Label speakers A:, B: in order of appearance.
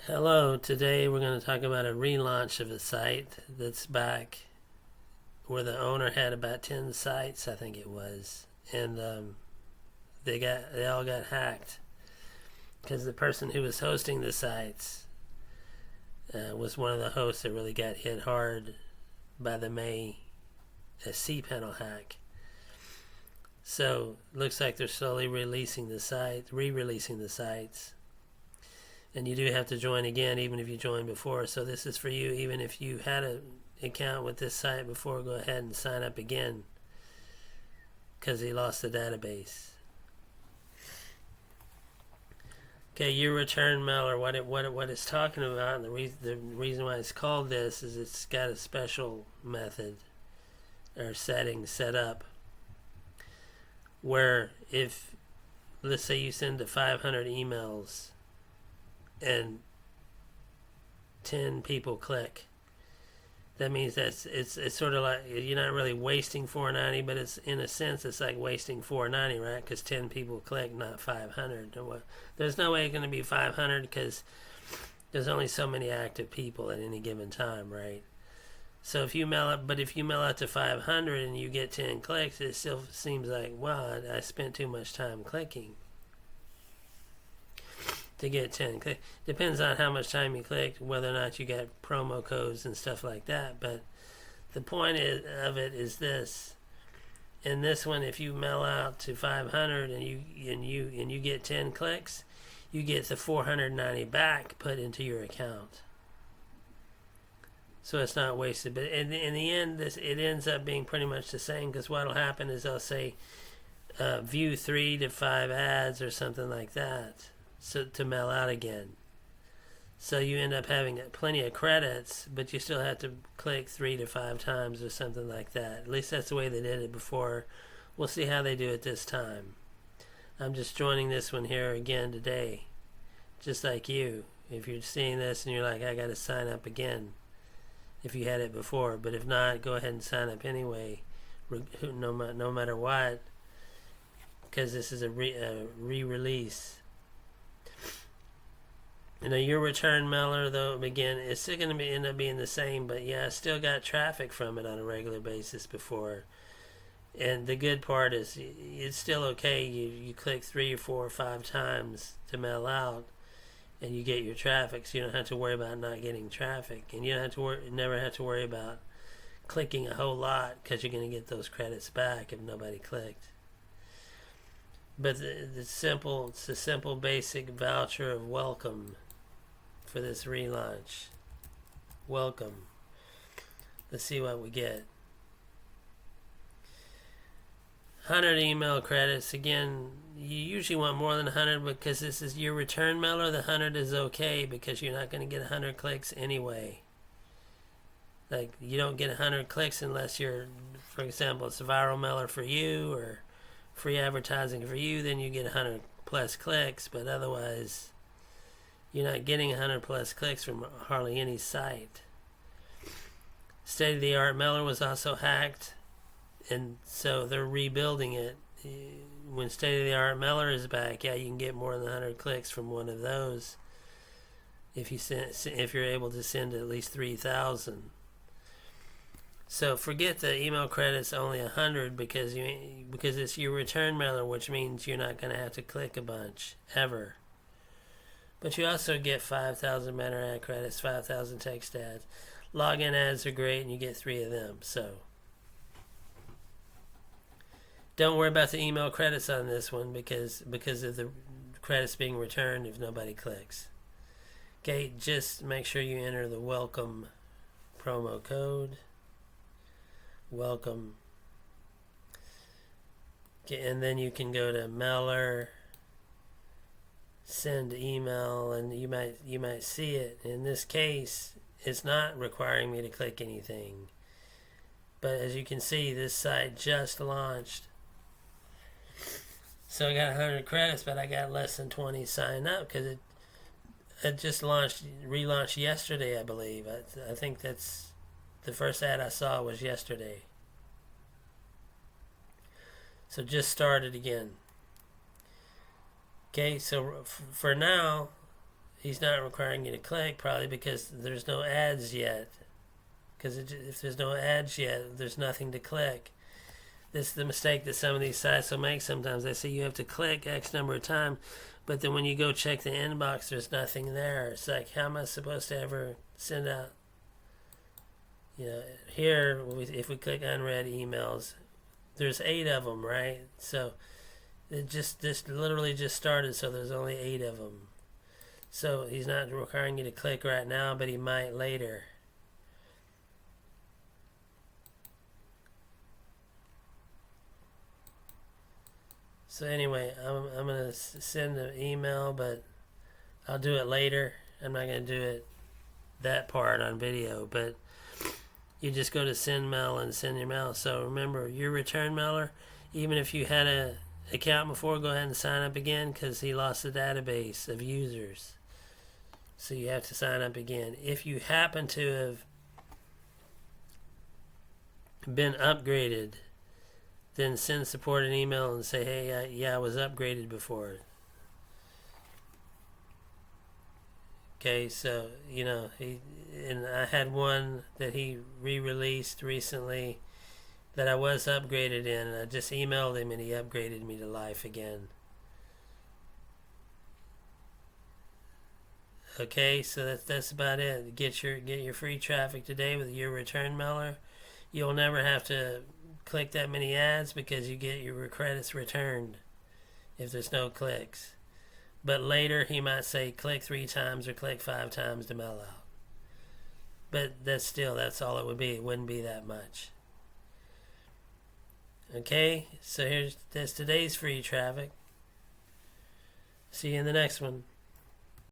A: Hello, today we're going to talk about a relaunch of a site that's back where the owner had about 10 sites, I think it was, and they all got hacked because the person who was hosting the sites was one of the hosts that really got hit hard by the May cPanel hack. So looks like they're slowly releasing the site, re-releasing the sites. And you do have to join again, even if you joined before. So this is for you, even if you had an account with this site before, go ahead and sign up again, because he lost the database. Okay, your return mailer, what it's talking about, and the reason why it's called this is it's got a special method or setting set up where if, let's say you send to 500 emails and 10 people click, that means that's it's sort of like you're not really wasting 490, but it's in a sense it's like wasting 490, right? Because 10 people click, not 500. There's no way it's going to be 500 because there's only so many active people at any given time, right? So if you mail out to 500 and you get 10 clicks, it still seems like, wow, I spent too much time clicking to get 10 click. Depends on how much time you clicked, whether or not you got promo codes and stuff like that. But the point of it is this: in this one, if you mail out to 500 and you get 10 clicks, you get the 490 back put into your account. So it's not wasted. But in the end, it ends up being pretty much the same, because what'll happen is they'll say view 3 to 5 ads or something like that, so to mail out again. So you end up having plenty of credits, but you still have to click 3 to 5 times or something like that. At least that's the way they did it before. We'll see how they do it this time. I'm just joining this one here again today, just like you. If you're seeing this and you're like, I got to sign up again, if you had it before. But if not, go ahead and sign up anyway, no matter what, because this is a re-release. Your return mailer, though, again, it's still going to end up being the same, but yeah, I still got traffic from it on a regular basis before. And the good part is it's still okay. You click 3 or 4 or 5 times to mail out, and you get your traffic, so you don't have to worry about not getting traffic, and you don't have to never have to worry about clicking a whole lot, because you're going to get those credits back if nobody clicked. But it's a simple basic voucher of welcome for this relaunch. Welcome. Let's see what we get. 100 email credits. Again, you usually want more than 100, because this is your return mailer. The 100 is okay, because you're not going to get 100 clicks anyway. Like, you don't get 100 clicks unless you're, for example, it's a viral mailer for you or free advertising for you. Then you get 100 plus clicks, but otherwise you're not getting 100 plus clicks from hardly any site. State of the art mailer was also hacked, and so they're rebuilding it. When state of the art mailer is back, yeah, you can get more than 100 clicks from one of those if you're able to send at least 3,000. So forget the email credits only 100, because it's your return mailer, which means you're not going to have to click a bunch ever. But you also get 5,000 banner ad credits, 5,000 text ads. Login ads are great, and you get 3 of them. So don't worry about the email credits on this one, because of the credits being returned if nobody clicks. Okay, just make sure you enter the welcome promo code. Welcome. Okay, and then you can go to mailer, send email, and you might see it. In this case, it's not requiring me to click anything. But as you can see, this site just launched. So I got 100 credits, but I got less than 20 signed up, because it just relaunched yesterday, I believe. I think that's the first ad I saw was yesterday. So just started again. Okay, so for now, he's not requiring you to click, probably because there's no ads yet. Because if there's no ads yet, there's nothing to click. This is the mistake that some of these sites will make sometimes. They say you have to click X number of times, but then when you go check the inbox, there's nothing there. It's like, how am I supposed to ever send out? Here, if we click unread emails, there's 8 of them, right? So this literally just started, so there's only 8 of them. So he's not requiring you to click right now, but he might later. So anyway, I'm going to send an email, but I'll do it later. I'm not going to do it that part on video, but you just go to send mail and send your mail. So remember, your return mailer, even if you had an account before, go ahead and sign up again because he lost the database of users. So you have to sign up again. If you happen to have been upgraded, then send support an email and say, hey, I was upgraded before. Okay, so, and I had one that he re-released recently that I was upgraded in, and I just emailed him and he upgraded me to life again. Okay, so that's about it. Get your free traffic today with your return mailer. You'll never have to click that many ads because you get your credits returned if there's no clicks. But later he might say click 3 times or click 5 times to mail out. But that's all it would be. It wouldn't be that much. Okay, so that's today's free traffic. See you in the next one.